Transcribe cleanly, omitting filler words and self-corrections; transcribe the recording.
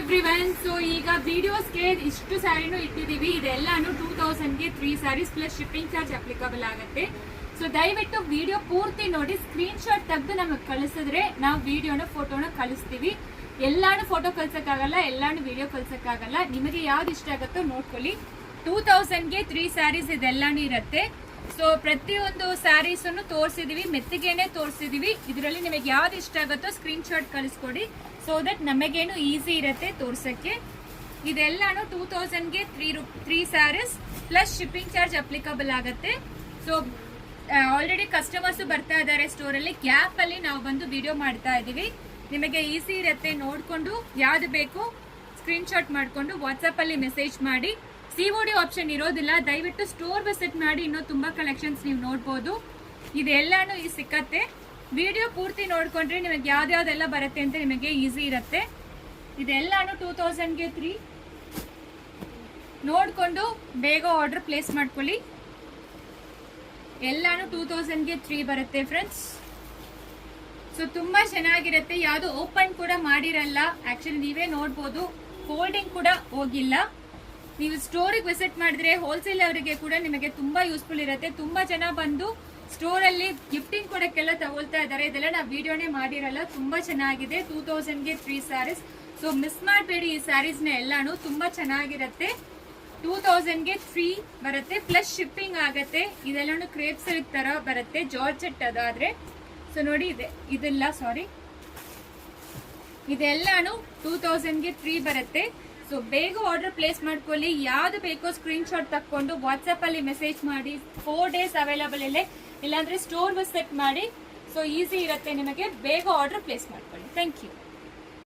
Everyone. So ಈಗ ವಿಡಿಯೋಸ್ಗೆ ಇಷ್ಟು ಸ್ಯಾರಿನೂ ಇಟ್ಟಿದ್ದೀವಿ. ಇದೆಲ್ಲಾನು 2000ಗೆ 3 saris plus shipping charge applicable ಆಗುತ್ತೆ. ಸೊ ದಯವಿಟ್ಟು ವಿಡಿಯೋ ಪೂರ್ತಿ ನೋಡಿ, ಸ್ಕ್ರೀನ್ ಶಾಟ್ ತೆಗೆದು ನಮಗೆ ಕಳಿಸಿದ್ರೆ ನಾವು ವಿಡಿಯೋನ ಫೋಟೋನ ಕಳಿಸ್ತೀವಿ. ಎಲ್ಲಾನು ಫೋಟೋ ಕಳ್ಸಕ್ಕಾಗಲ್ಲ, ಎಲ್ಲಾನು ವಿಡಿಯೋ ಕಳ್ಸಕ್ಕಾಗಲ್ಲ. ನಿಮಗೆ ಯಾವ್ದು ಇಷ್ಟ ಆಗುತ್ತೋ ನೋಡ್ಕೊಳ್ಳಿ. 2000ಗೆ 3 ಸ್ಯಾರೀಸ್ ಇದೆಲ್ಲಾನು ಇರುತ್ತೆ. ಸೊ ಪ್ರತಿಯೊಂದು ಸ್ಯಾರೀಸ್ ತೋರಿಸಿದೀವಿ, ಮೆತ್ತಿಗೆನೆ ತೋರಿಸಿದೀವಿ. ಇದರಲ್ಲಿ ನಿಮಗೆ ಯಾವ್ದು ಇಷ್ಟ ಆಗುತ್ತೋ ಸ್ಕ್ರೀನ್ ಶಾಟ್ ಕಳಿಸ್ಕೊಡಿ, ಸೊ ದಟ್ ನಮಗೇನು ಈಸಿ ಇರುತ್ತೆ ತೋರ್ಸಕ್ಕೆ. ಇದೆಲ್ಲಾನು 2000ಗೆ 3 saris plus shipping charge applicable ಆಗುತ್ತೆ. ಸೊ ಆಲ್ರೆಡಿ ಕಸ್ಟಮರ್ಸ್ ಬರ್ತಾ ಇದ್ದಾರೆ ಸ್ಟೋರಲ್ಲಿ. ಗ್ಯಾಪ್ ಅಲ್ಲಿ ನಾವು ಬಂದು ವಿಡಿಯೋ ಮಾಡ್ತಾ ಇದೀವಿ. ನಿಮಗೆ ಈಸಿ ಇರುತ್ತೆ, ನೋಡ್ಕೊಂಡು ಯಾವ್ದು ಬೇಕು ಸ್ಕ್ರೀನ್ ಶಾಟ್ ಮಾಡ್ಕೊಂಡು ವಾಟ್ಸ್ಆಪ್ ಅಲ್ಲಿ ಮೆಸೇಜ್ ಮಾಡಿ. ಸಿಒಡಿ ಆಪ್ಷನ್ ಇರೋದಿಲ್ಲ. ದಯವಿಟ್ಟು ಸ್ಟೋರ್ ವಿಸಿಟ್ ಮಾಡಿ, ಇನ್ನೂ ತುಂಬಾ ಕಲೆಕ್ಷನ್ಸ್ ನೀವು ನೋಡ್ಬೋದು. ಇದೆಲ್ಲಾನು ಈ ಸಿಕ್ಕತ್ತೆ. ವಿಡಿಯೋ ಪೂರ್ತಿ ನೋಡ್ಕೊಂಡ್ರೆ ನಿಮಗೆ ಯಾವ್ದಾವ್ದೆಲ್ಲ ಬರುತ್ತೆ ಅಂತ ನಿಮಗೆ ಈಸಿ ಇರುತ್ತೆ. ಇದೆಲ್ಲಾನು 2000ಗೆ 3 ನೋಡ್ಕೊಂಡು ಬೇಗ ಆರ್ಡರ್ ಪ್ಲೇಸ್ ಮಾಡ್ಕೊಳ್ಳಿ. ಎಲ್ಲಾನು 2000ಗೆ 3 ಬರುತ್ತೆ ಫ್ರೆಂಡ್ಸ್. ಸೊ ತುಂಬಾ ಚೆನ್ನಾಗಿರುತ್ತೆ. ಯಾವ್ದು ಓಪನ್ ಕೂಡ ಮಾಡಿರಲ್ಲ. ಆಕ್ಚುಲಿ ನೀವೇ ನೋಡ್ಬೋದು, ಫೋಲ್ಡಿಂಗ್ ಕೂಡ ಹೋಗಿಲ್ಲ. ನೀವು ಸ್ಟೋರಿಗೆ ವಿಸಿಟ್ ಮಾಡಿದ್ರೆ ಹೋಲ್ಸೇಲ್ ಅವರಿಗೆ ಕೂಡ ನಿಮಗೆ ತುಂಬಾ ಯೂಸ್ಫುಲ್ ಇರುತ್ತೆ. ತುಂಬಾ ಜನ ಬಂದು ಸ್ಟೋರ್ ಅಲ್ಲಿ ಗಿಫ್ಟಿಂಗ್ ಕೊಡಕ್ಕೆಲ್ಲ ತಗೊಳ್ತಾ ಇದ್ದಾರೆ. ಇದೆಲ್ಲ ನಾವು ವಿಡಿಯೋನೇ ಮಾಡಿರಲ್ಲ. ತುಂಬಾ ಚೆನ್ನಾಗಿದೆ. 2000ಗೆ 3 ಸ್ಯಾರೀಸ್. ಸೊ ಮಿಸ್ ಮಾಡಬೇಡಿ ಈ ಸ್ಯಾರೀಸ್ ನ. ಎಲ್ಲಾನು ತುಂಬಾ ಚೆನ್ನಾಗಿರುತ್ತೆ. 2000ಗೆ 3 ಬರುತ್ತೆ ಪ್ಲಸ್ ಶಿಪ್ಪಿಂಗ್ ಆಗತ್ತೆ. ಇದೆಲ್ಲಾನು ಕ್ರೇಪ್ ಸಿಲ್ಕ್ ತರ ಬರುತ್ತೆ, ಜಾರ್ಜೆಟ್ ಅದಾದ್ರೆ. ಸೊ ನೋಡಿ ಇದೆಲ್ಲ ಇದೆಲ್ಲಾನು 2000ಗೆ 3 ಬರುತ್ತೆ. ಸೊ ಬೇಗ ಆರ್ಡರ್ ಪ್ಲೇಸ್ ಮಾಡ್ಕೊಳ್ಳಿ. ಯಾವ್ದು ಬೇಕೋ ಸ್ಕ್ರೀನ್ ಶಾಟ್ ತಕ್ಕೊಂಡು ವಾಟ್ಸ್ಆಪ್ ಅಲ್ಲಿ ಮೆಸೇಜ್ ಮಾಡಿ. 4 ಡೇಸ್ ಅವೈಲಬಲ್ ಇದೆ, ಇಲ್ಲಾಂದ್ರೆ ಸ್ಟೋರ್ ವಿಸಿಟ್ ಮಾಡಿ. ಸೊ ಈಸಿ ಇರುತ್ತೆ ನಿಮಗೆ. ಬೇಗ ಆರ್ಡರ್ ಪ್ಲೇಸ್ ಮಾಡ್ಕೊಳ್ಳಿ. Thank you.